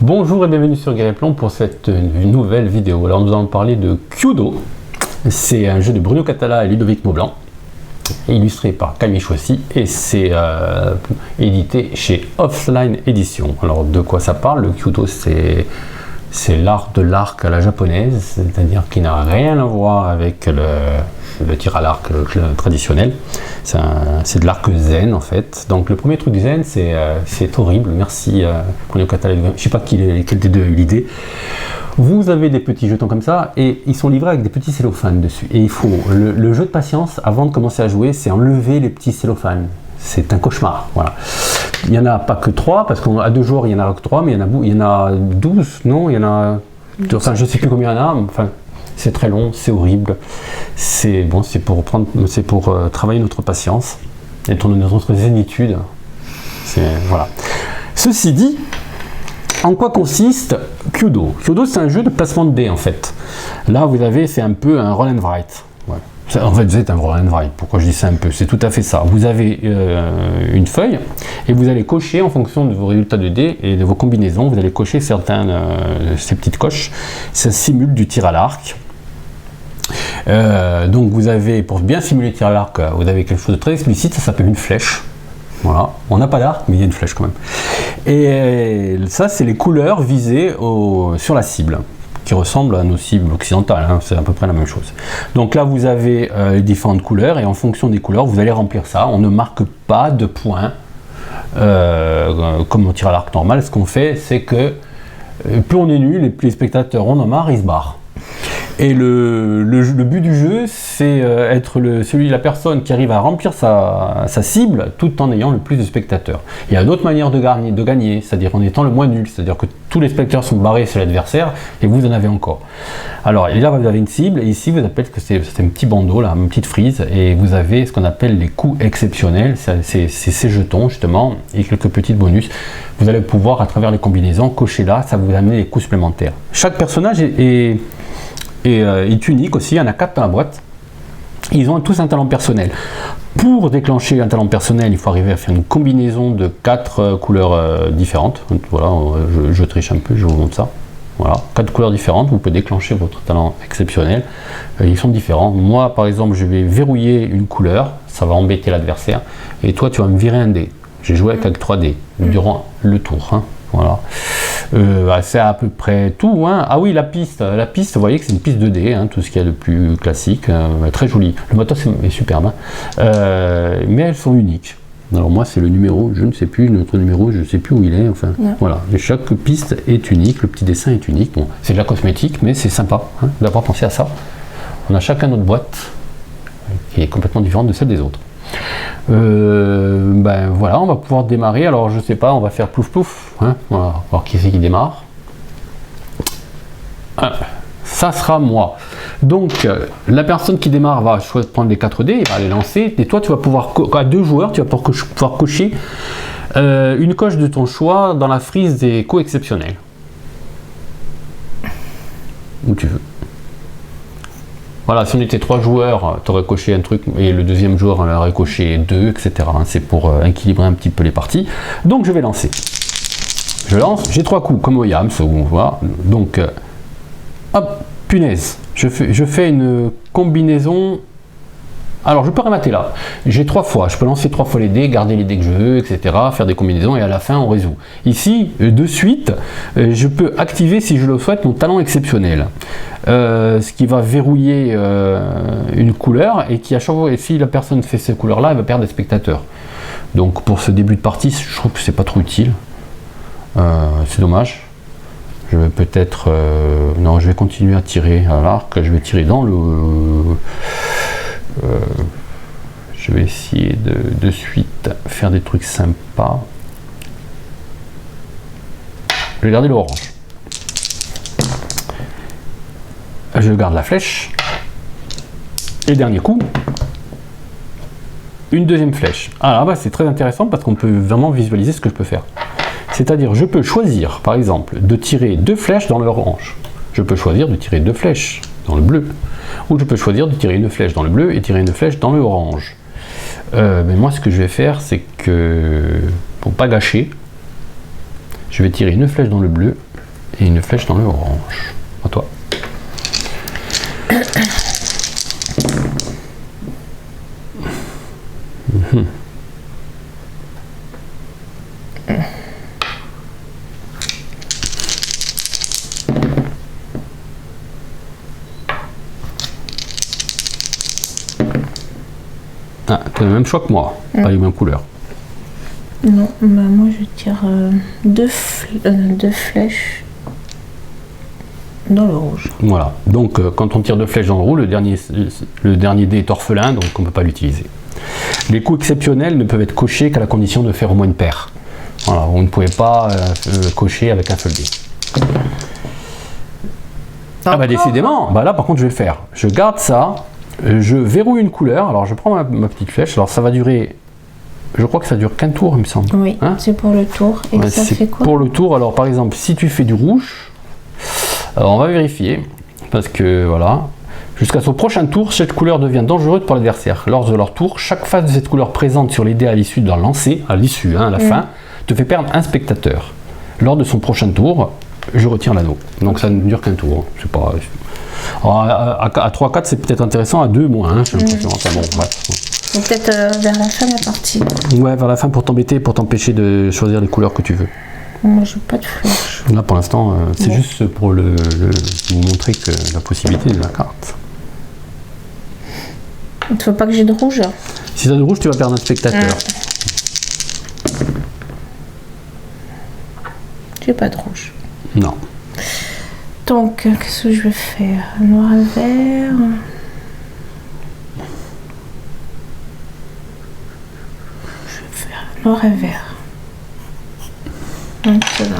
Bonjour et bienvenue sur Guerre-et-Plomb pour cette nouvelle vidéo. Alors nous allons parler de Kyudo. C'est un jeu de Bruno Cathala et Ludovic Maublanc, illustré par Camille Choisy, et c'est édité chez Offline Edition. Alors de quoi ça parle? Le Kyudo, c'est l'art de l'arc à la japonaise, c'est-à-dire qu'il n'a rien à voir avec le tir à l'arc traditionnel. C'est de l'arc zen en fait. Donc le premier truc du zen, c'est horrible. Merci Bruno Cathala. Je ne sais pas quel des deux a eu l'idée. Vous avez des petits jetons comme ça et ils sont livrés avec des petits cellophanes dessus. Et il faut le jeu de patience avant de commencer à jouer, c'est enlever les petits cellophanes. C'est un cauchemar. Voilà. Il n'y en a pas que 3, parce qu'à 2 joueurs il n'y en a que 3, mais il y en a 12, non? Il y en a. Enfin, je ne sais plus combien il y en a. Enfin, c'est très long, c'est horrible. C'est bon, c'est pour travailler notre patience et notre zénitude. Voilà. Ceci dit, en quoi consiste Kyudo? Kyudo, c'est un jeu de placement de dés en fait. Là, vous avez, c'est un peu un roll and write. Ouais. En fait, c'est un roll and write. Pourquoi je dis ça un peu? C'est tout à fait ça. Vous avez une feuille et vous allez cocher en fonction de vos résultats de dés et de vos combinaisons. Vous allez cocher ces petites coches. Ça simule du tir à l'arc. Donc vous avez, pour bien simuler le tir à l'arc, vous avez quelque chose de très explicite, ça s'appelle une flèche. Voilà, on n'a pas d'arc, mais il y a une flèche quand même. Et ça, c'est les couleurs visées sur la cible, qui ressemblent à nos cibles occidentales, hein, c'est à peu près la même chose. Donc là, vous avez les différentes couleurs, et en fonction des couleurs, vous allez remplir ça. On ne marque pas de points, comme au tir à l'arc normal. Ce qu'on fait, c'est que plus on est nul, et plus les spectateurs en ont marre, ils se barrent. Et le but du jeu, c'est être la personne qui arrive à remplir sa cible tout en ayant le plus de spectateurs. Il y a une autre manière de gagner, c'est-à-dire en étant le moins nul, c'est-à-dire que tous les spectateurs sont barrés sur l'adversaire et vous en avez encore. Alors là, vous avez une cible et ici, vous appelez que c'est un petit bandeau, là, une petite frise, et vous avez ce qu'on appelle les coups exceptionnels, c'est ces jetons justement, et quelques petits bonus. Vous allez pouvoir, à travers les combinaisons, cocher là, ça va vous amener des coups supplémentaires. Chaque personnage est unique aussi, il y en a 4 dans la boîte. Ils ont tous un talent personnel. Pour déclencher un talent personnel, il faut arriver à faire une combinaison de 4 couleurs différentes. Voilà, je triche un peu, je vous montre ça. Voilà, 4 couleurs différentes, vous pouvez déclencher votre talent exceptionnel. Ils sont différents. Moi, par exemple, je vais verrouiller une couleur, ça va embêter l'adversaire. Et toi, tu vas me virer un dé. J'ai joué avec 3 dés durant le tour. Hein. Voilà. C'est à peu près tout. Hein. Ah oui, la piste, vous voyez que c'est une piste 2D, hein, tout ce qu'il y a de plus classique, très joli. Le moteur est superbe, hein. Mais elles sont uniques. Alors moi, c'est le numéro, je ne sais plus, notre numéro, je ne sais plus où il est. Enfin, voilà. Et chaque piste est unique, le petit dessin est unique. Bon, c'est de la cosmétique, mais c'est sympa hein, d'avoir pensé à ça. On a chacun notre boîte qui est complètement différente de celle des autres. Ben voilà, on va pouvoir démarrer. Alors je sais pas, on va faire plouf plouf, hein, voilà. Alors qui c'est qui démarre? Ça sera moi. Donc la personne qui démarre va prendre les 4 dés, il va les lancer, et toi tu vas pouvoir, à 2 joueurs, tu vas pouvoir cocher une coche de ton choix dans la frise des coups exceptionnels, où tu veux. Voilà, si on était 3 joueurs, tu aurais coché un truc, et le deuxième joueur en aurait coché 2, etc. C'est pour équilibrer un petit peu les parties. Donc je vais lancer. Je lance, j'ai 3 coups, comme au Yams, on voit. Donc, hop, punaise. Je fais une combinaison. Alors je peux remater là. J'ai 3 fois, je peux lancer 3 fois les dés, garder les dés que je veux, etc. Faire des combinaisons, et à la fin on résout. Ici, de suite, je peux activer, si je le souhaite, mon talent exceptionnel. Ce qui va verrouiller une couleur, et qui à chaque fois, et si la personne fait ces couleurs là, elle va perdre des spectateurs. Donc pour ce début de partie, je trouve que c'est pas trop utile. C'est dommage. Je vais peut-être non, je vais continuer à tirer à l'arc. Je vais tirer dans le je vais essayer de suite faire des trucs sympas. Je vais garder l'orange. Je garde la flèche. Et dernier coup, une deuxième flèche. Alors bah, c'est très intéressant parce qu'on peut vraiment visualiser ce que je peux faire. C'est-à-dire, je peux choisir, par exemple, de tirer 2 flèches dans l'orange. Je peux choisir de tirer 2 flèches dans le bleu. Ou je peux choisir de tirer une flèche dans le bleu et tirer une flèche dans le orange. Mais moi, ce que je vais faire, c'est que, pour pas gâcher, je vais tirer une flèche dans le bleu, et une flèche dans le orange. À toi. Ah, tu as le même choix que moi, pas les mêmes couleurs. Non, bah moi je tire deux flèches dans le rouge. Voilà, donc quand on tire deux flèches dans le rouge, le dernier dé est orphelin, donc on ne peut pas l'utiliser. Les coups exceptionnels ne peuvent être cochés qu'à la condition de faire au moins une paire. Voilà, vous ne pouvez pas cocher avec un seul dé. Ah bah décidément, bah là par contre je vais le faire. Je garde ça, je verrouille une couleur, alors je prends ma petite flèche, alors ça va durer, je crois que ça dure qu'un tour il me semble. Oui, hein, c'est pour le tour. Et ouais, ça fait quoi? Pour le tour, alors par exemple si tu fais du rouge, alors on va vérifier, parce que voilà, jusqu'à son prochain tour, cette couleur devient dangereuse pour l'adversaire. Lors de leur tour, chaque face de cette couleur présente sur les dés à l'issue d'un lancer, à l'issue, à la fin, te fait perdre un spectateur. Lors de son prochain tour, je retire l'anneau. Donc ça ne dure qu'un tour. Je sais pas. Alors, à 3-4, c'est peut-être intéressant, à 2 moins, hein, j'ai l'impression. Enfin, bon, bref. Donc peut-être vers la fin de la partie. Ouais, vers la fin pour t'embêter, pour t'empêcher de choisir les couleurs que tu veux. Moi, j'ai pas de flèche. Là, pour l'instant, c'est juste pour vous montrer que la possibilité de la carte. Il ne faut pas que j'ai de rouge. Si tu as de rouge, tu vas perdre un spectateur. J'ai pas de rouge. Non. Donc, qu'est-ce que je vais faire? Noir et vert. Je vais faire noir et vert. Donc, c'est là.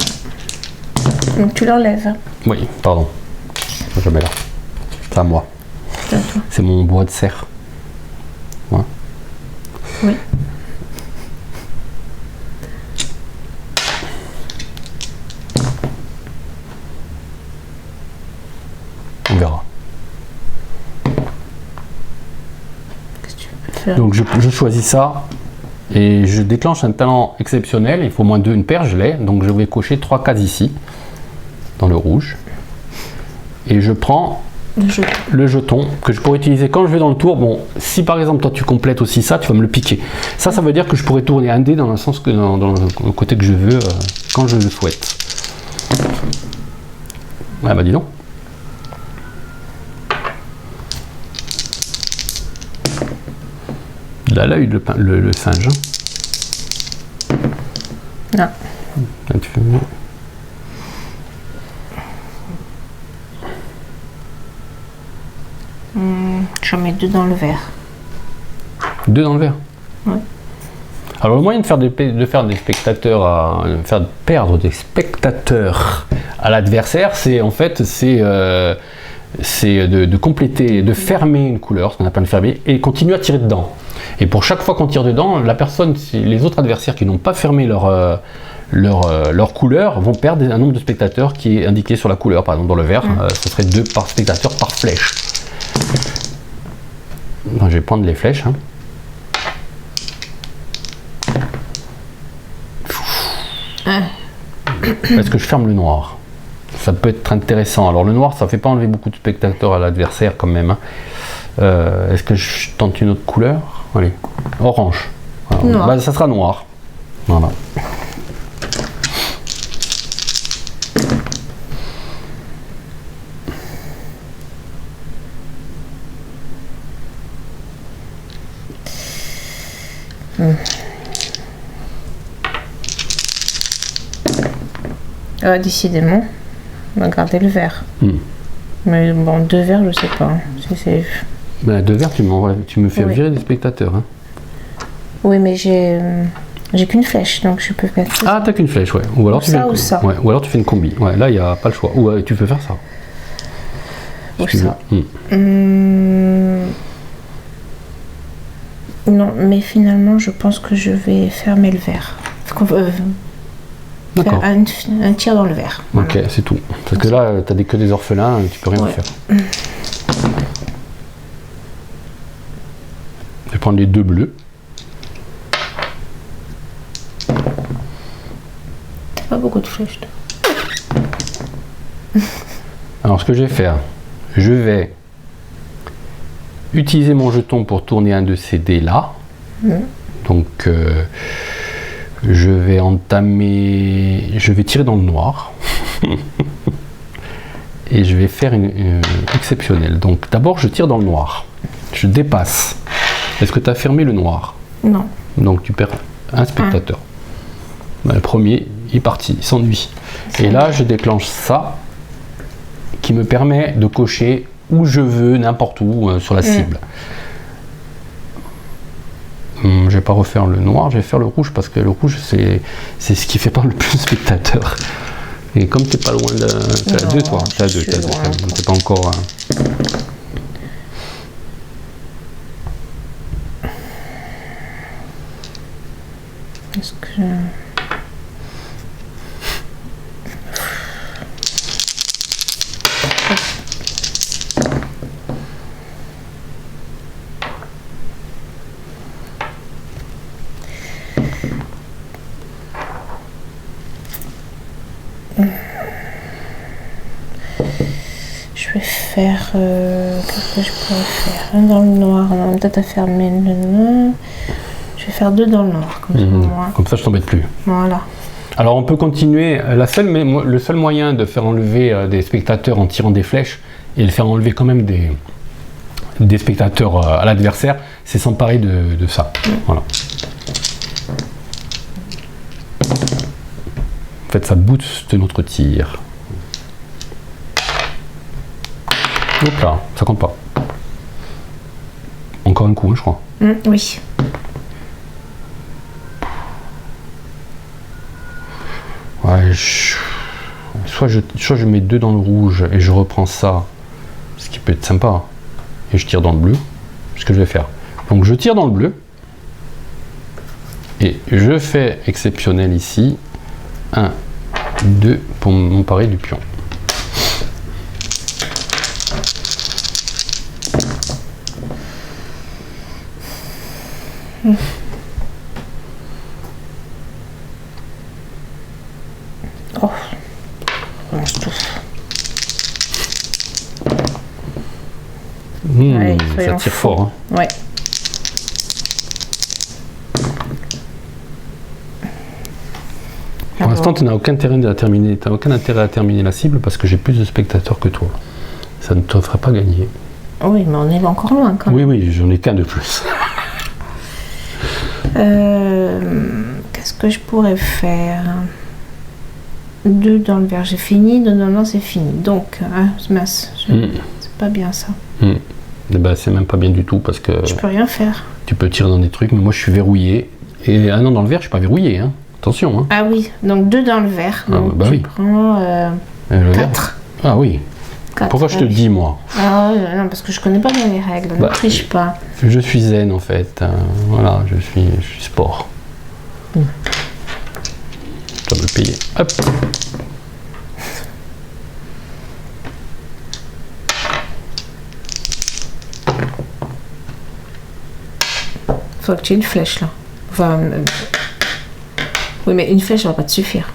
Donc tu l'enlèves. Oui, pardon. Je mets là. C'est à moi. C'est mon bois de serre. Ouais. Oui. On verra. Qu'est-ce que tu veux faire? Donc je choisis ça et je déclenche un talent exceptionnel. Il faut au moins une paire, je l'ai. Donc je vais cocher 3 cases ici, dans le rouge. Et je prends le jeton que je pourrais utiliser quand je vais dans le tour. Bon, si par exemple toi tu complètes aussi ça, tu vas me le piquer. Ça veut dire que je pourrais tourner un dé dans le sens que dans le côté que je veux, quand je le souhaite. Ouais, bah dis donc. Il a l'œil le singe. Non. Là, tu fais mieux. J'en mets 2 dans le vert. 2 dans le vert. Ouais. Alors le moyen de faire des spectateurs, faire perdre des spectateurs à l'adversaire, c'est en fait de compléter, de fermer une couleur, ce qu'on appelle fermer, et continuer à tirer dedans. Et pour chaque fois qu'on tire dedans, les autres adversaires qui n'ont pas fermé leur couleur vont perdre un nombre de spectateurs qui est indiqué sur la couleur. Par exemple dans le vert, ce serait 2 par spectateur par flèche. Donc, je vais prendre les flèches. Hein. Est-ce que je ferme le noir? Ça peut être intéressant. Alors le noir, ça ne fait pas enlever beaucoup de spectateurs à l'adversaire quand même. Hein. Est-ce que je tente une autre couleur? Allez, orange. Alors, bah, ça sera noir. Voilà. Décidément, on va garder le vert. Mais bon, 2 verts, je sais pas. Hein. Si c'est... Ben, 2 verts, tu me fais virer des spectateurs. Hein. Oui, mais j'ai qu'une flèche, donc je peux mettre. Ah, t'as qu'une flèche, ouais. Ou alors tu fais ou ça. Ouais, ou alors tu fais une combi. Ouais, là, il n'y a pas le choix. Ou tu peux faire ça. Ou ça. Non, mais finalement, je pense que je vais fermer le vert. Faire un tir dans le vert. Ok, voilà. C'est tout. Parce que là, tu as que des orphelins, tu peux rien faire. Je vais prendre les 2 bleus. T'as pas beaucoup de flèches, toi. Alors ce que je vais faire, je vais utiliser mon jeton pour tourner un de ces dés là. Donc je vais tirer dans le noir. Et je vais faire une exceptionnelle. Donc d'abord je tire dans le noir. Je dépasse. Est-ce que tu as fermé le noir? Non. Donc tu perds un spectateur. Le premier est parti, il s'ennuie. Et là je déclenche ça qui me permet de cocher où je veux, n'importe où, sur la cible. Je vais pas refaire le noir, je vais faire le rouge parce que le rouge c'est ce qui fait perdre le plus de spectateurs. Et comme tu n'es pas loin de... Tu as deux toi, tu as deux, c'est pas encore... Est-ce que... Je vais faire... qu'est-ce que je pourrais faire? Un dans le noir, on va peut-être à fermer le noir. Je vais faire deux dans le noir, comme ça. Comme ça je t'embête plus. Voilà. Alors on peut continuer, le seul moyen de faire enlever des spectateurs en tirant des flèches et de faire enlever quand même des spectateurs à l'adversaire, c'est s'emparer de ça. Voilà. En fait ça booste notre tir. Hop là, ça compte pas. Encore un coup, je crois. Oui. Ouais, soit je mets deux dans le rouge et je reprends ça, ce qui peut être sympa, et je tire dans le bleu, c'est ce que je vais faire. Donc je tire dans le bleu, et je fais exceptionnel ici, 1, 2, pour m'emparer du pion. Oh, on se touche. Ouais, ça tire fort. Hein. Ouais. Pour l'instant, tu n'as aucun intérêt à terminer la cible parce que j'ai plus de spectateurs que toi. Ça ne te fera pas gagner. Oui, mais on est encore loin quand même. Oui, j'en ai qu'un de plus. Qu'est-ce que je pourrais faire? Deux dans le vert, j'ai fini. Deux dans le blanc, c'est fini. Donc, mince, c'est pas bien ça. Ben, c'est même pas bien du tout parce que... Je peux rien faire. Tu peux tirer dans des trucs, mais moi je suis verrouillé. Et non, dans le vert, je suis pas verrouillé. Hein. Attention. Hein. Ah oui, donc deux dans le vert. Donc bah tu oui. prends 4. Ah oui. 4, pourquoi je te le dis, moi? Non, parce que je connais pas bien les règles, ne triche pas. Je suis zen en fait. Voilà, je suis sport. Tu vas me payer. Hop. Faut que tu aies une flèche là. Enfin, oui, mais une flèche ça va pas te suffire.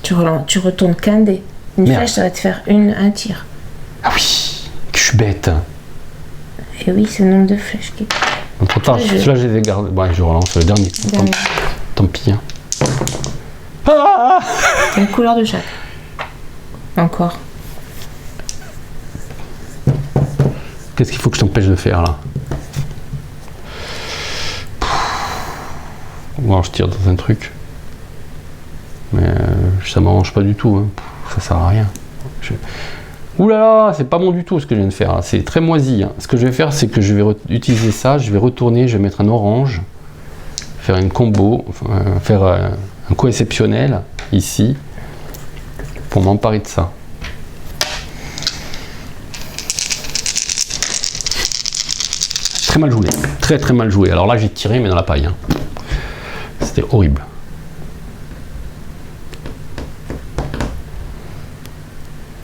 Tu retournes qu'un dé. Une flèche ça va te faire un tir. Ah oui, que je suis bête. Et oui, c'est le nombre de flèches qui. Trop tard, celui-là je les ai gardés. Bon, je relance le dernier. Tant pis. Hein. Ah, une couleur de chaque. Encore. Qu'est-ce qu'il faut que je t'empêche de faire là? Bon, je tire dans un truc. Mais ça m'arrange pas du tout. Hein. Ça sert à rien. Ouh là là, c'est pas bon du tout ce que je viens de faire. C'est très moisi. Hein. Ce que je vais faire, c'est que je vais utiliser ça. Je vais retourner, je vais mettre un orange. Faire une combo. Faire un coup exceptionnel ici. Pour m'emparer de ça. Très mal joué. Très mal joué. Alors là, j'ai tiré, mais dans la paille. Hein. C'était horrible.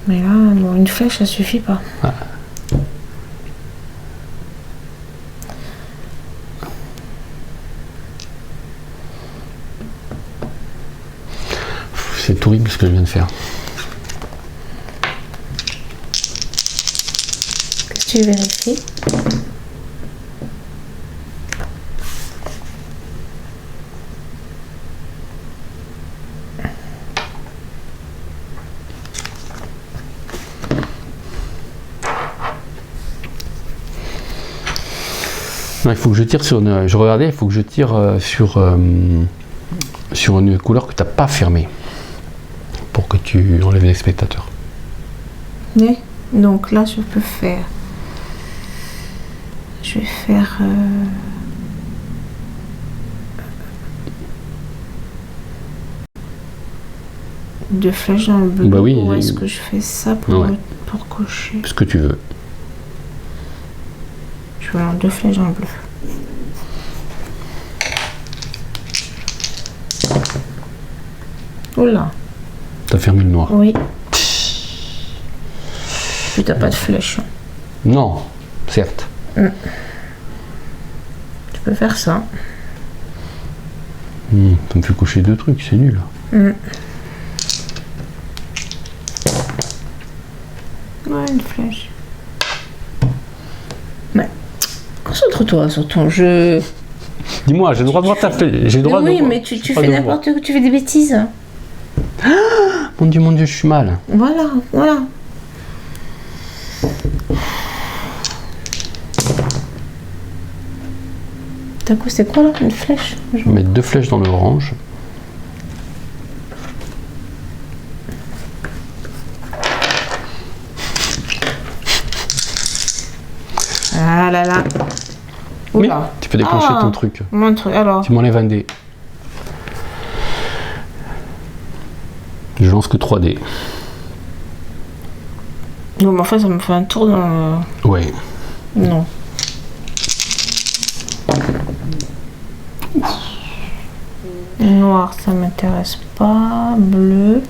Mais là, bon, une flèche, ça suffit pas. Ah. C'est horrible ce que je viens de faire. tu vérifies. Non, il faut que je tire sur une... Je regardais, il faut que je tire sur une couleur que tu n'as pas fermée pour que tu enlèves les spectateurs. Oui. Donc là, je peux faire... Je vais faire... deux flèches dans le bleu. Bah oui, ou est-ce que je fais ça pour, ouais. Pour cocher? Ce que tu veux. Je vais avoir deux flèches dans le bleu. Oula. T'as fermé le noir. Oui. Puis t'as pas de flèche. Non, certes. Tu peux faire ça. Ça me fait cocher deux trucs, c'est nul. Ouais, une flèche. Mais concentre-toi sur ton jeu. Dis-moi, j'ai le droit de voir ta flèche. J'ai le droit Oui, de... mais tu fais n'importe quoi, tu fais des bêtises. Mon Dieu, je suis mal. Voilà, voilà. D'un coup, c'est quoi là? Une flèche? Je vais mettre deux flèches dans le orange. Ah là là. Oui, Oula. tu peux déclencher ton truc. Mon truc, alors. Tu m'enlèves un dé. Je lance que 3 dés. Non, mais en fait, ça me fait un tour dans le... Ouais. Non. Noir, ça m'intéresse pas. Bleu.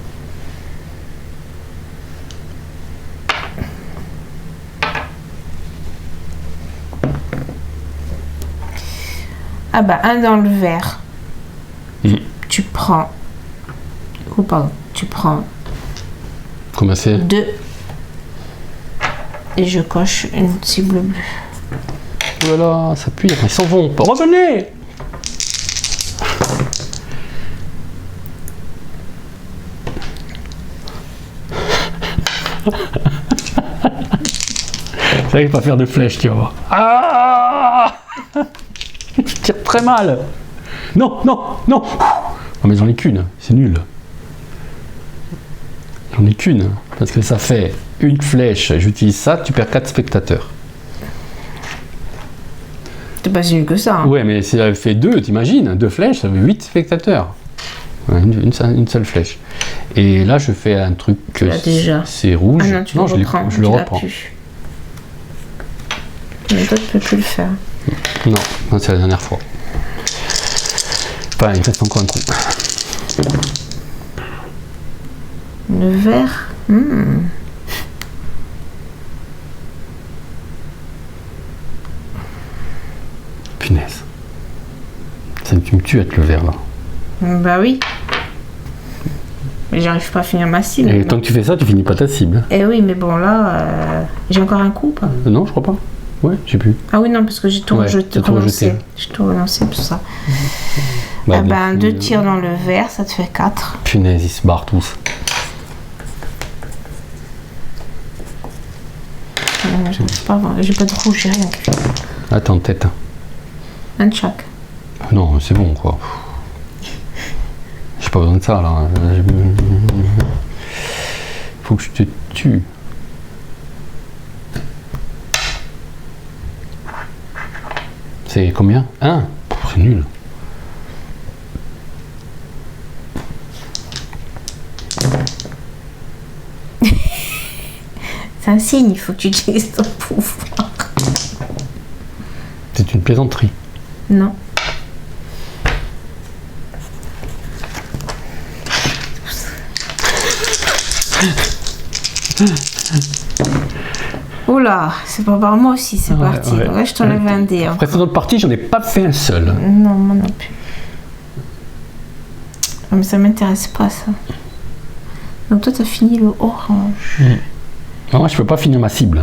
Ah bah, un dans le vert. Tu prends... Oh, pardon. Tu prends Comment c'est? 2. Et je coche une cible bleue. Voilà, ça pue, après ils s'en vont. Revenez! J'arrive pas à faire de flèche, tu vas voir. Ah! Je tire très mal. Non, non, non. Non mais j'en ai qu'une, c'est nul. J'en ai qu'une, parce que ça fait une flèche, j'utilise ça, tu perds 4 spectateurs. C'est pas si nul que ça. Hein. Ouais, mais si elle fait 2, t'imagines, 2 flèches, ça fait 8 spectateurs. Ouais, une seule flèche. Et là, je fais un truc que c'est rouge. Ah non, tu le reprends. Je le reprends. Mais toi, tu peux plus le faire. Non, non, c'est la dernière fois. Enfin, il reste encore un coup. Le vert. Punaise. Tu me tues avec le vert là. Bah oui. Mais j'arrive pas à finir ma cible. Et tant que tu fais ça, tu finis pas ta cible. Eh oui, mais bon là, j'ai encore un coup ou pas? Non, je crois pas. Ouais, je sais plus. Ah oui, non, parce que j'ai tout rejeté. J'ai tout relancé pour ça. Bah, 2 tirs dans le vert, ça te fait 4. Punaise, ils se barrent tous. J'ai pas de rouge, j'ai rien. Attends, tête. Un de chaque. Non, c'est bon quoi. J'ai pas besoin de ça là. Faut que je te tue. C'est combien? 1. C'est nul. C'est un signe, il faut que tu utilises ton pouvoir. C'est une plaisanterie. Non. Oula, c'est pas par moi aussi, c'est parti. Ouais, je t'enlève un dé. Précédente partie, j'en ai pas fait un seul. Non, moi non plus. Mais ça m'intéresse pas ça. Donc toi, t'as fini le orange. Non, moi, je peux pas finir ma cible.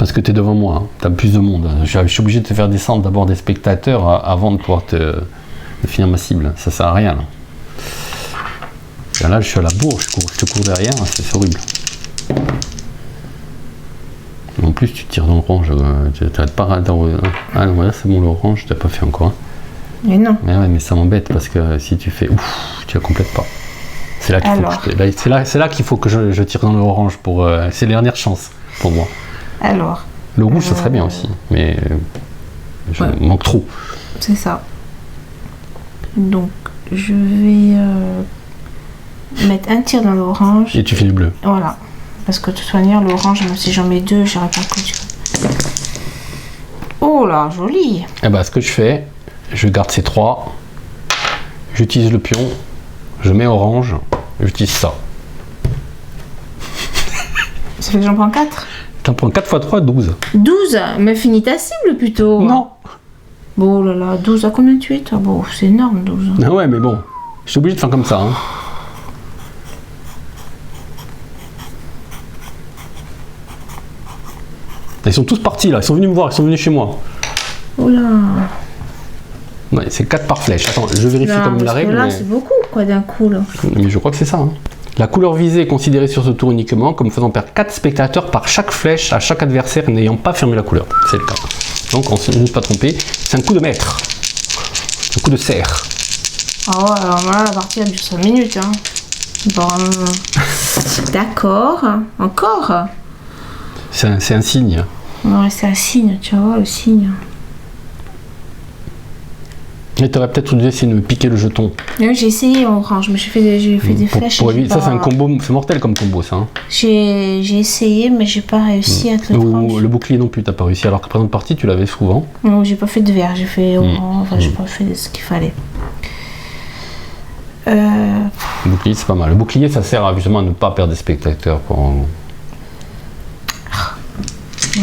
Parce que tu es devant moi, hein. Tu as plus de monde. Je suis obligé de te faire descendre d'abord des spectateurs avant de pouvoir de finir ma cible. Ça sert à rien. Là, je suis à la bourre, je te cours derrière, c'est horrible. En plus, tu tires dans l'orange, tu n'arrêtes pas dans... Ah non, là c'est bon, l'orange, tu n'as pas fait encore. Hein. Mais non. Mais ouais, mais ça m'embête parce que si tu fais ouf, tu la complètes pas. C'est là qu'il faut c'est là qu'il faut que je tire dans l'orange pour. C'est les dernières chances pour moi. Alors. Le rouge, ça serait bien aussi, mais je manque trop. C'est ça. Donc, je vais mettre un tir dans l'orange. Et tu fais du bleu. Voilà. Parce que de toute manière, l'orange, même si j'en mets 2, j'aurais pas continué. Oh là, joli. Et bah, ce que je fais, je garde ces 3, j'utilise le pion, je mets orange, j'utilise ça. Ça fait que j'en prends 4. T'en prends 4 x 3, 12. 12. Mais finis ta cible plutôt. Non. Bon là là, 12 à combien tu es toi? Bon, c'est énorme 12. Ah ouais, mais bon, je suis obligé de faire comme ça. Hein. Ils sont tous partis là, ils sont venus me voir, ils sont venus chez moi. Oula. Ouais, c'est 4 par flèche. Attends, je vérifie Non, comme la règle. Là, mais... c'est beaucoup quoi d'un coup là. Mais je crois que c'est ça. Hein. La couleur visée est considérée sur ce tour uniquement comme faisant perdre 4 spectateurs par chaque flèche à chaque adversaire n'ayant pas fermé la couleur. C'est le cas. Donc, on ne s'est pas trompé. C'est un coup de maître. Un coup de serre. Oh, alors là, la partie a duré 5 minutes. Hein. Bon. D'accord. Encore. C'est un signe. Ouais, c'est un signe, tu vois, le signe. Et tu aurais peut-être dû essayer de me piquer le jeton. Oui, j'ai essayé en orange, mais j'ai fait des flèches. Pour éviter, ça, c'est un combo, c'est mortel comme combo, ça. Hein. J'ai essayé, mais j'ai pas réussi à te le prendre. Le bouclier non plus, t'as pas réussi. Alors que présente partie, tu l'avais souvent. Non, j'ai pas fait de vert, j'ai fait orange, enfin, j'ai pas fait ce qu'il fallait. Le bouclier, c'est pas mal. Le bouclier, ça sert justement à ne pas perdre des spectateurs. Moi,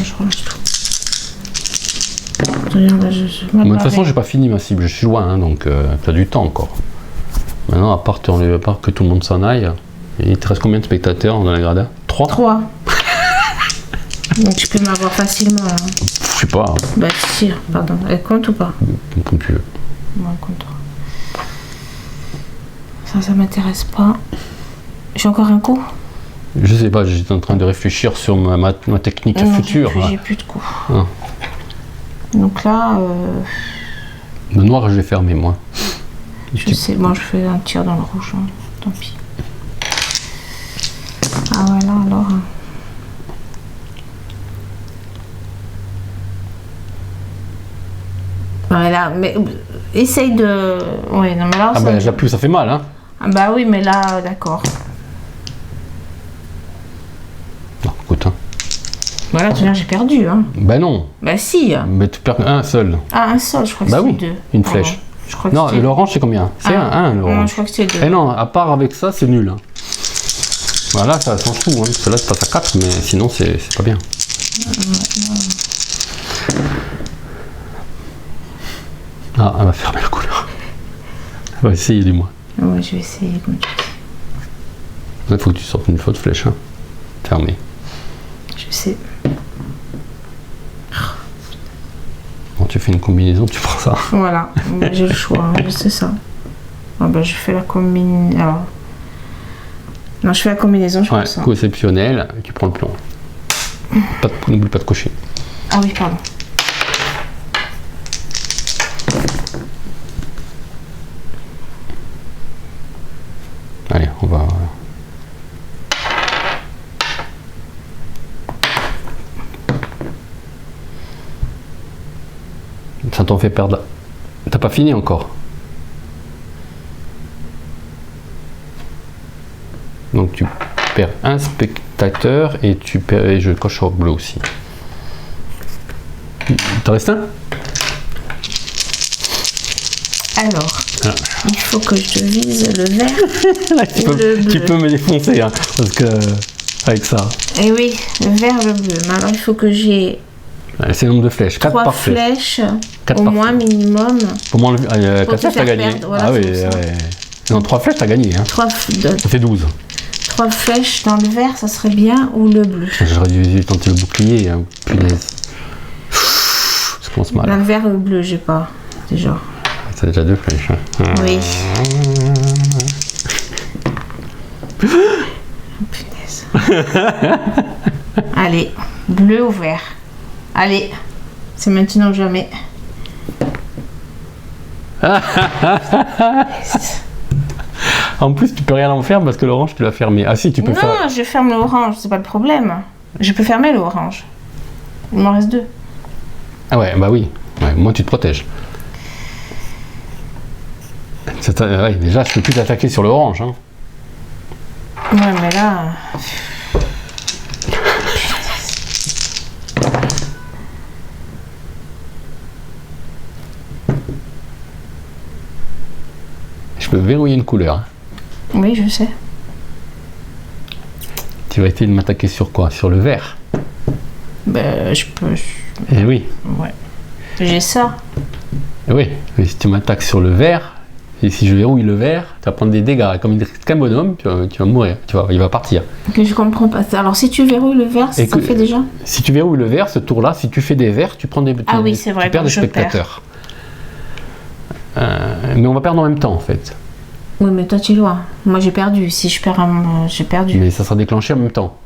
je relâche tout. De toute façon, j'ai pas fini ma cible, je suis loin, hein, donc t'as du temps encore. Maintenant, à part que tout le monde s'en aille, il te reste combien de spectateurs dans la grada? 3. 3. Donc tu peux m'avoir facilement. Hein. Je sais pas. Hein. Bah si, pardon. Elle compte ou pas? Comme tu veux. Moi, elle compte. Ça m'intéresse pas. J'ai encore un coup? Je sais pas, j'étais en train de réfléchir sur ma technique future. J'ai plus de coups. Ah. Donc là... Le noir, je vais fermer, moi. Je sais, moi je fais un tir dans le rouge, hein. Tant pis. Ah voilà, alors... Voilà, mais essaye de... Ouais, non mais là... Ah bah déjà plus, ça fait mal, hein. Ah bah oui, mais là, d'accord. Non, écoute, hein. Voilà, tu vois, j'ai perdu, hein. Bah non. Bah si. Mais tu perds un seul. Ah, un seul, je crois que bah c'est oui, 2. une flèche. Je crois que non, l'orange, c'est combien? C'est un, l'orange. Non, je crois que c'est 2. Eh non, à part avec ça, c'est nul. Hein. Voilà, ça s'en fout, hein, parce que là, c'est pas à 4, mais sinon, c'est pas bien. Ah, elle va fermer la couleur. Elle va essayer, du moins. Ouais, je vais essayer, comme tu dis. Il faut que tu sortes une faute flèche. Hein. Fermée. Je sais. Quand tu fais une combinaison, tu prends ça. Voilà, j'ai le choix, hein, c'est ça. Ah bah, je fais la combinaison. Alors... Non, je fais la combinaison, je prends ça. Coup exceptionnel, tu prends le plomb. N'oublie pas de cocher. Ah oui, pardon. Allez, on va... Ça t'en fait perdre. T'as pas fini encore. Donc tu perds un spectateur et tu perds. Et je coche au bleu aussi. T'en restes un? Alors, il faut que je vise le vert. Là, tu peux me défoncer, hein, parce que avec ça. Eh oui, le vert, le bleu. Mais alors, il faut que j'ai... C'est le nombre de flèches. 4 par flèche. 4 au moins minimum. Pour moi, 4 flèches, t'as gagné. Perdre, voilà, ah oui, ouais. Non, 3 flèches, t'as gagné. Hein. Ça fait 12. 3 flèches dans le vert, ça serait bien, ou le bleu. J'aurais dû tenter le bouclier, hein. Punaise. Ça commence mal. Dans le vert ou le bleu, j'ai pas. Déjà. T'as déjà 2 flèches. Hein. Oui. Punaise. Allez, bleu ou vert. Allez, c'est maintenant ou jamais. En plus, tu peux rien en faire parce que l'orange, tu l'as fermé. Ah si, tu peux faire... Non, je ferme l'orange, c'est pas le problème. Je peux fermer l'orange. Il m'en reste 2. Ah ouais, bah oui. Ouais, moi, tu te protèges. Ouais, déjà, je peux plus t'attaquer sur l'orange. Hein. Ouais, mais là... Je peux verrouiller une couleur. Hein. Oui, je sais. Tu vas essayer de m'attaquer sur quoi? Sur le vert? Ben, je peux... Eh oui. Ouais. J'ai ça. Eh oui, mais si tu m'attaques sur le vert, et si je verrouille le vert, tu vas prendre des dégâts. Et comme il reste qu'un bonhomme, tu vas mourir. Il va partir. Ok, je comprends pas ça. Alors, si tu verrouilles le vert, ça fait déjà? Si tu verrouilles le vert, ce tour-là, si tu fais des verts, tu prends des... Ah oui, c'est vrai, tu perds des spectateurs. Mais on va perdre en même temps, en fait. Oui, mais toi, tu es loin. Moi, j'ai perdu. Si je perds j'ai perdu. Mais ça sera déclenché en même temps.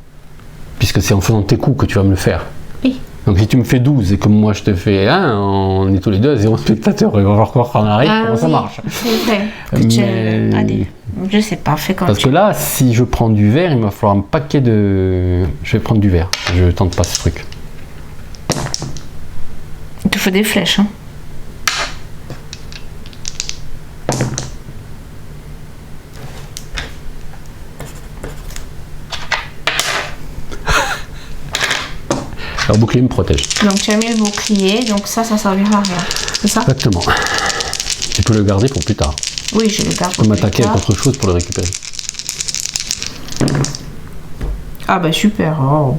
Puisque c'est en faisant tes coups que tu vas me le faire. Oui. Donc si tu me fais 12 et que moi je te fais 1, on est tous les deux à 0 spectateurs. Il va falloir qu'on arrive, comment ça marche. C'est vrai. Mais... Allez, je sais pas, fais comme Parce que là, si je prends du vert, il va falloir un paquet de... Je vais prendre du vert. Je tente pas ce truc. Il te faut des flèches, hein. Alors, bouclier me protège. Donc, tu as mis le bouclier, donc ça servira à rien. C'est ça? Exactement. Tu peux le garder pour plus tard. Oui, je le garde. Tu peux m'attaquer avec autre chose pour le récupérer. Ah bah super. Oh.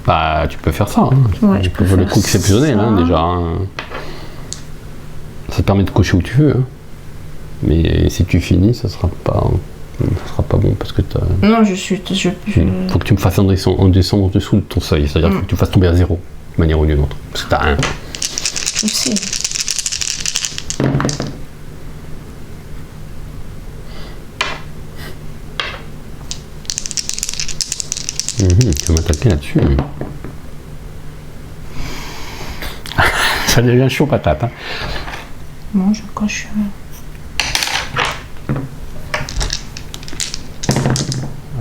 Bah, tu peux faire ça. Hein. Ouais, tu peux faire le coup exceptionnel, hein, déjà. Hein. Ça te permet de cocher où tu veux. Hein. Mais si tu finis, ça sera pas bon parce que non, faut que tu me fasses en descendre en dessous de ton seuil, c'est-à-dire faut que tu me fasses tomber à 0 de manière ou d'une autre. Parce que t'as 1. Je sais. Tu vas m'attaquer là-dessus. Ça devient chaud patate. Hein. Non, je coche.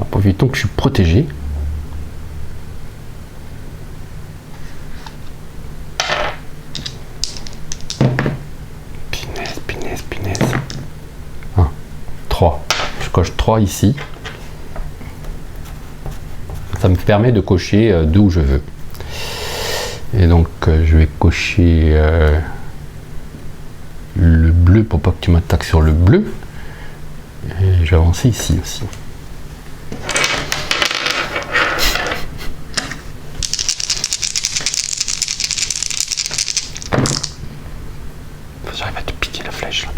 Profitons que je suis protégé. Punaise. 1, 3. Je coche 3 ici. Ça me permet de cocher 2 où je veux. Et donc je vais cocher le bleu pour pas que tu m'attaques sur le bleu. Et je vais avancer ici aussi. J'arrive à te piquer la flèche là.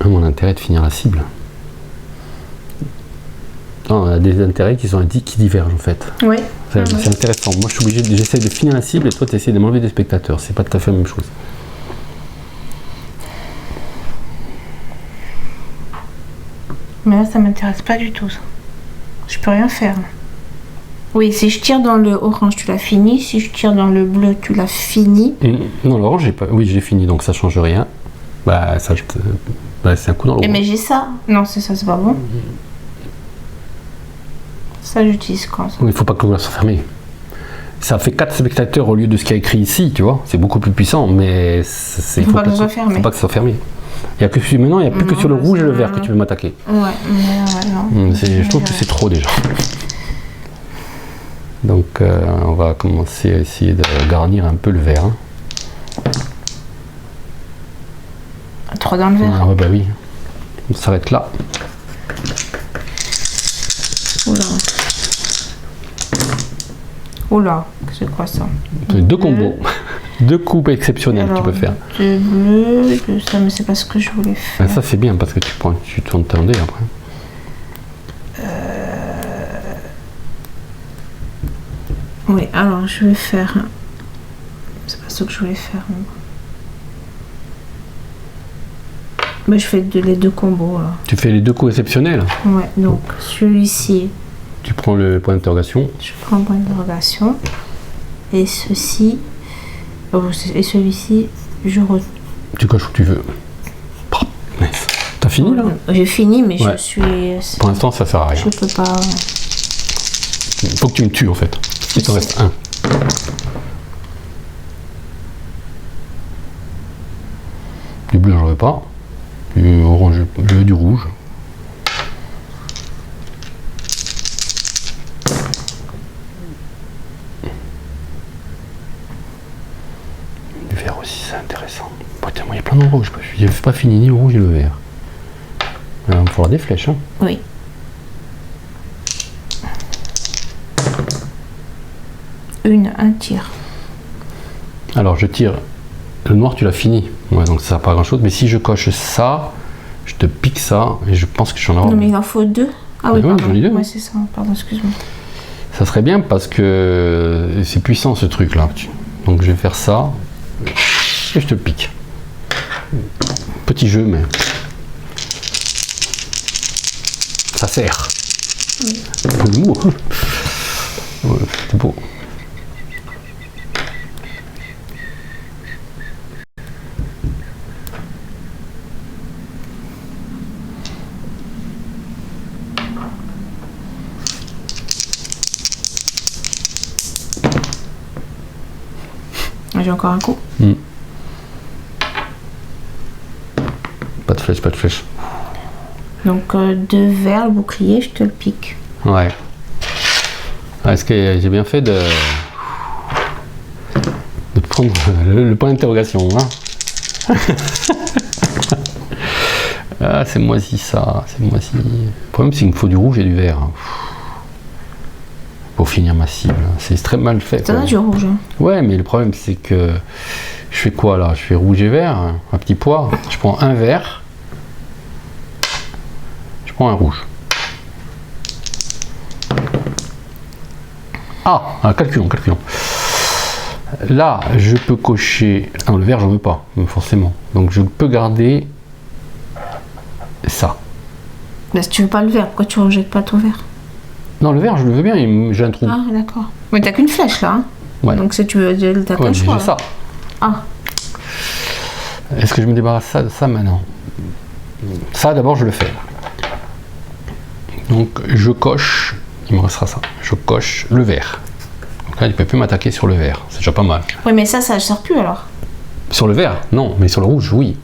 Mon intérêt de finir la cible. Non, on a des intérêts qui divergent en fait. Oui. C'est intéressant. Moi je suis obligé, j'essaie de finir la cible et toi tu essaies de m'enlever des spectateurs. C'est pas tout à fait la même chose. Mais là ça m'intéresse pas du tout ça. Je peux rien faire. Oui, si je tire dans le orange, tu l'as fini. Si je tire dans le bleu, tu l'as fini. Non, l'orange, j'ai pas. Oui, j'ai fini, donc ça change rien. Bah, ça, c'est un coup dans l'eau. Mais j'ai ça. Non, c'est ça, c'est pas bon. Ça, j'utilise quand ça? Oui, il faut pas que le soit fermé. Ça fait 4 spectateurs au lieu de ce qu'il y a écrit ici, tu vois. C'est beaucoup plus puissant, mais il faut pas que ce soit fermé. Faut pas que ce soit fermé. Il y a que maintenant, il n'y a plus que sur le rouge et le vert que tu peux m'attaquer. Ouais, mais non. Je trouve que c'est trop déjà. Donc, on va commencer à essayer de garnir un peu le vert. Hein. Trop dans le vert. Ah ouais, bah oui. On s'arrête là. Oula. Oula, c'est quoi ça? Deux combos. Deux coupes exceptionnelles. Alors, tu peux faire. Deux bleus, deux ça, mais c'est pas ce que je voulais faire. Ça c'est bien parce que tu tournes ton dé après. Oui, alors je vais faire. C'est pas ce que je voulais faire. Mais je fais les deux combos là. Tu fais les deux coups exceptionnels? Ouais, donc celui-ci. Tu prends le point d'interrogation. Je prends le point d'interrogation. Et ceci. Et celui-ci, tu coches où tu veux. Nice. T'as fini là? J'ai fini, mais ouais. Je suis. Pour l'instant, ça sert à rien. Je peux pas. Faut que tu me tues en fait. Il t'en reste un. Du bleu, j'en veux pas. Du orange, je veux du rouge. Du vert aussi, c'est intéressant. Putain, moi, il y a plein d'endroits où je n'ai pas fini ni le rouge ni le vert. Il va me falloir des flèches. Hein. Oui. Un tir. Alors je tire. Le noir tu l'as fini. Ouais, donc ça sert pas à grand chose. Mais si je coche ça, je te pique ça et je pense que je suis en avoir. Non mais il en faut deux. Ah oui, ouais, j'en ai deux. Ouais, c'est ça. Pardon, excuse-moi. Ça serait bien parce que c'est puissant ce truc là. Donc je vais faire ça et je te pique. Petit jeu mais ça sert. Oui. Le mot. Ouais, c'est beau. J'ai encore un coup. Pas de flèche, pas de flèche. Donc deux verts, le bouclier, je te le pique. Ouais. Est-ce que j'ai bien fait de prendre le point d'interrogation, hein? Ah, c'est moisi ça, c'est moisi. Le problème c'est qu'il me faut du rouge et du vert. Pour finir ma cible. C'est très mal fait. T'en as du rouge. Hein. Ouais, mais le problème c'est que je fais quoi là? Je fais rouge et vert, un petit pois. Je prends un vert. Je prends un rouge. Ah, calculons. Là, je peux cocher. Non, le vert, j'en veux pas, forcément. Donc je peux garder ça. Mais si tu veux pas le vert, pourquoi tu rejettes pas ton vert? Non, le vert, je le veux bien, j'ai un trou. Ah, d'accord. Mais t'as qu'une flèche là. Hein. Ouais. Donc si tu veux, t'as qu'un choix. J'ai ça. Ah. Est-ce que je me débarrasse de ça maintenant? Ça, d'abord, je le fais. Donc, je coche. Il me restera ça. Je coche le vert. Donc là, il ne peut plus m'attaquer sur le vert. C'est déjà pas mal. Oui, mais ça ne sert plus alors. Sur le vert, non. Mais sur le rouge, oui.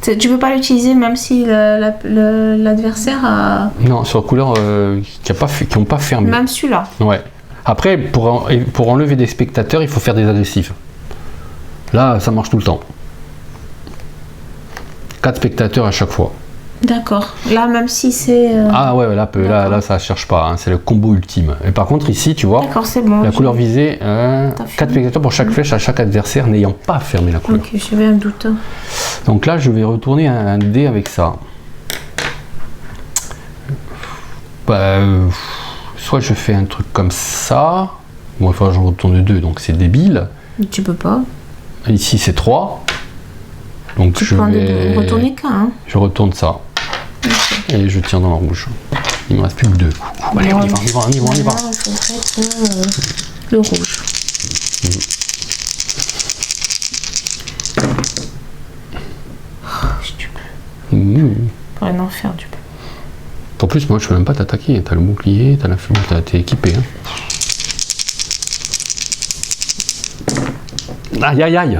Tu peux pas l'utiliser même si l'adversaire a... Non, sur la couleur qui n'ont pas fermé. Même celui-là. Ouais. Après, pour enlever des spectateurs, il faut faire des agressifs. Là, ça marche tout le temps. 4 spectateurs à chaque fois. D'accord. Là, même si c'est... Ah ouais, là, ça cherche pas. Hein. C'est le combo ultime. Et par contre, ici, tu vois, c'est bon, la couleur visée, 4 spectateurs pour chaque flèche à chaque adversaire n'ayant pas fermé la couleur. Ok, j'avais un doute. Donc là, je vais retourner un dé avec ça. Soit je fais un truc comme ça. Bon, enfin, j'en retourne 2, donc c'est débile. Tu peux pas. Ici, c'est 3. Donc je vais retourner qu'un. Hein. Je retourne ça. Okay. Et je tire dans le rouge. Il me reste plus que 2. Allez, on y va. Le rouge. Pour un enfer du peu. En plus, moi, je peux même pas t'attaquer. T'as le bouclier, t'as la flèche, t'es équipé. Hein. Aïe, aïe, aïe.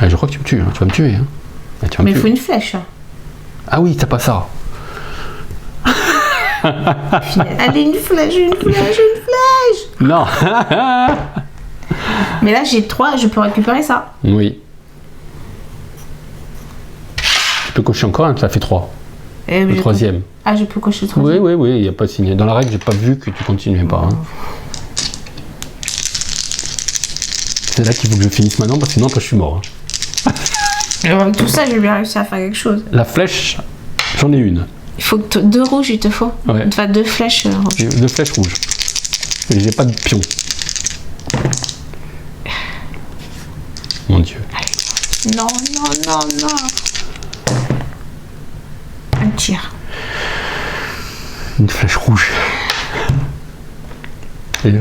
Ah, je crois que tu me tues. Hein. Tu vas me tuer. Hein. Mais il faut une flèche. Ah oui, t'as pas ça. Allez, une flèche. Non. Mais là, j'ai 3, je peux récupérer ça. Oui. peux cocher encore un, ça fait 3. Et Le troisième. Ah, je peux cocher le troisième. Oui, il n'y a pas de signe. Dans la règle, j'ai pas vu que tu continuais pas. Hein. C'est là qu'il faut que je finisse maintenant, parce que sinon après je suis mort. Hein. Alors, avec tout ça, j'ai bien réussi à faire quelque chose. La flèche, j'en ai une. Il faut que 2 rouges, il te faut. Ouais. Enfin, 2 flèches rouges. 2 flèches rouges. Et j'ai pas de pion. Mon Dieu. Non. Un tir. Une flèche rouge. Et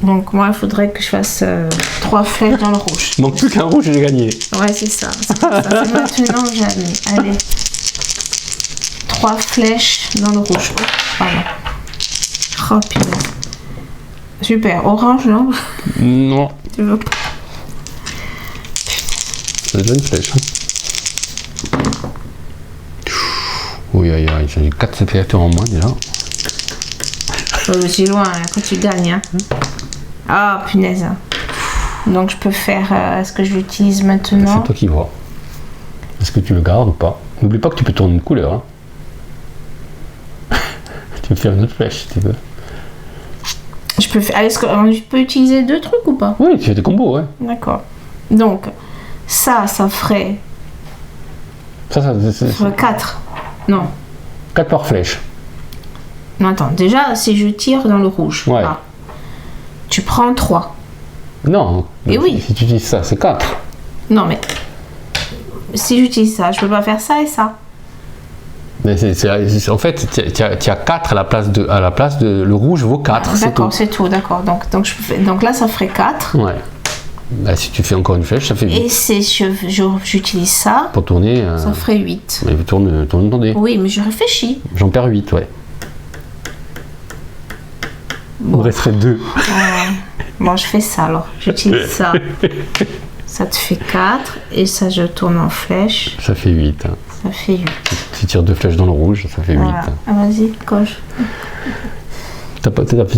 Donc moi, il faudrait que je fasse 3 flèches dans le rouge. il manque plus qu'un rouge et j'ai gagné. Ouais, c'est ça. C'est maintenant que j'ai mis. Allez. 3 flèches dans le rouge. Pardon. Oh, putain. Super. Orange, non? Non. Tu veux pas? C'est déjà une flèche. Hein. Oui, j'ai 4 spectateurs en moins déjà. Faut aussi loin hein, quand tu gagnes. Hein. Ah, punaise. Donc je peux faire. Est-ce que je l'utilise maintenant? C'est toi qui vois. Est-ce que tu le gardes ou pas? N'oublie pas que tu peux tourner une couleur. Hein. Tu peux faire une autre flèche si tu veux. Je peux faire. Est-ce qu'on peut utiliser 2 trucs ou pas? Oui, tu fais des combos, ouais. D'accord. Donc, ça ferait. Ça Ça ferait 4. Non. 4 par flèche. Non, attends. Déjà, si je tire dans le rouge. Ouais. Là, tu prends 3. Non. Et oui. Si tu dis ça, c'est 4. Non, mais. Si j'utilise ça, je peux pas faire ça et ça. Mais en fait, tu as 4 à la place de. Le rouge vaut 4. D'accord, c'est tout, d'accord. Donc là, ça ferait 4. Ouais. Bah, si tu fais encore une flèche, ça fait 8. Et si j'utilise ça, pour tourner. ça ferait 8. Mais tourne ton dé. Oui, mais je réfléchis. J'en perds 8, ouais. Bon. Il me resterait 2. Bon, je fais ça alors. J'utilise ça. Ça te fait 4. Et ça, je tourne en flèche. Ça fait 8. Hein. Ça fait 8. Tu tires 2 flèches dans le rouge, ça fait 8. Voilà. Ah, vas-y, coche. T'as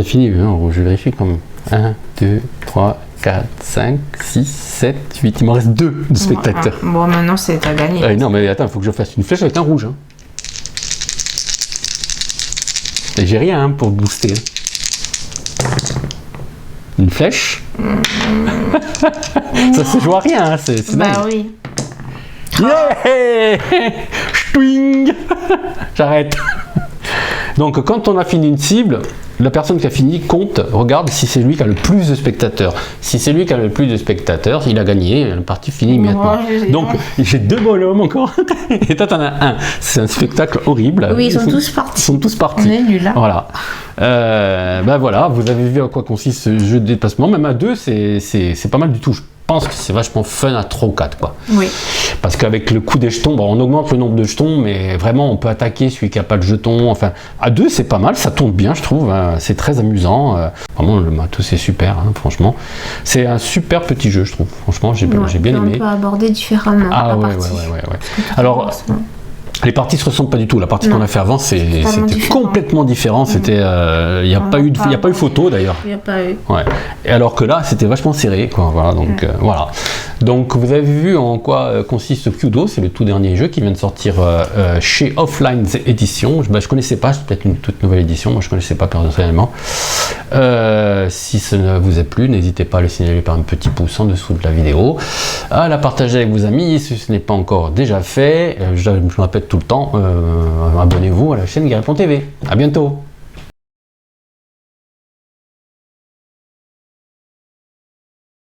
fini, hein, en rouge. Je vérifie quand même. 1, 2, 3, 4, 5, 6, 7, 8. Il m'en reste 2 de spectateurs. Bon, maintenant, c'est à gagner. Non, mais attends, il faut que je fasse une flèche avec un rouge. Hein. Et j'ai rien hein, pour booster. Une flèche. Ça se joue à rien, hein, c'est Bah dingue. oui. Yeah. Ch'touing. J'arrête. Donc quand on a fini une cible, la personne qui a fini compte, regarde si c'est lui qui a le plus de spectateurs. Si c'est lui qui a le plus de spectateurs, il a gagné, la partie finie immédiatement. Donc j'ai 2 bonhommes encore, et toi t'en as un. C'est un spectacle horrible. Oui, ils sont tous partis. Ils sont tous partis. On est nuls là. Voilà. Ben voilà, vous avez vu à quoi consiste ce jeu de déplacement. Même à 2, c'est pas mal du tout. Je pense que c'est vachement fun à 3 ou 4 quoi. Oui. Parce qu'avec le coup des jetons, bon, on augmente le nombre de jetons, mais vraiment on peut attaquer celui qui n'a pas de jetons. Enfin, à 2 c'est pas mal, ça tourne bien je trouve, hein, c'est très amusant. Vraiment le matos c'est super, hein, franchement. C'est un super petit jeu je trouve, franchement j'ai bien aimé. On peut aborder différemment. Ah ouais. Alors, les parties se ressemblent pas du tout. La partie qu'on a fait avant, c'était complètement différent. C'était, il n'y a pas eu photo d'ailleurs. Il n'y a pas eu. Ouais. Et alors que là, c'était vachement serré, quoi. Voilà. Donc voilà. Donc vous avez vu en quoi consiste Kudo. C'est le tout dernier jeu qui vient de sortir chez Offline Edition. Je connaissais pas. C'est peut-être une toute nouvelle édition. Moi, je connaissais pas personnellement. Si ça ne vous a plu, n'hésitez pas à le signaler par un petit pouce en dessous de la vidéo, à la partager avec vos amis si ce n'est pas encore déjà fait. Je me répète tout le temps, abonnez-vous à la chaîne Garipon TV. À bientôt.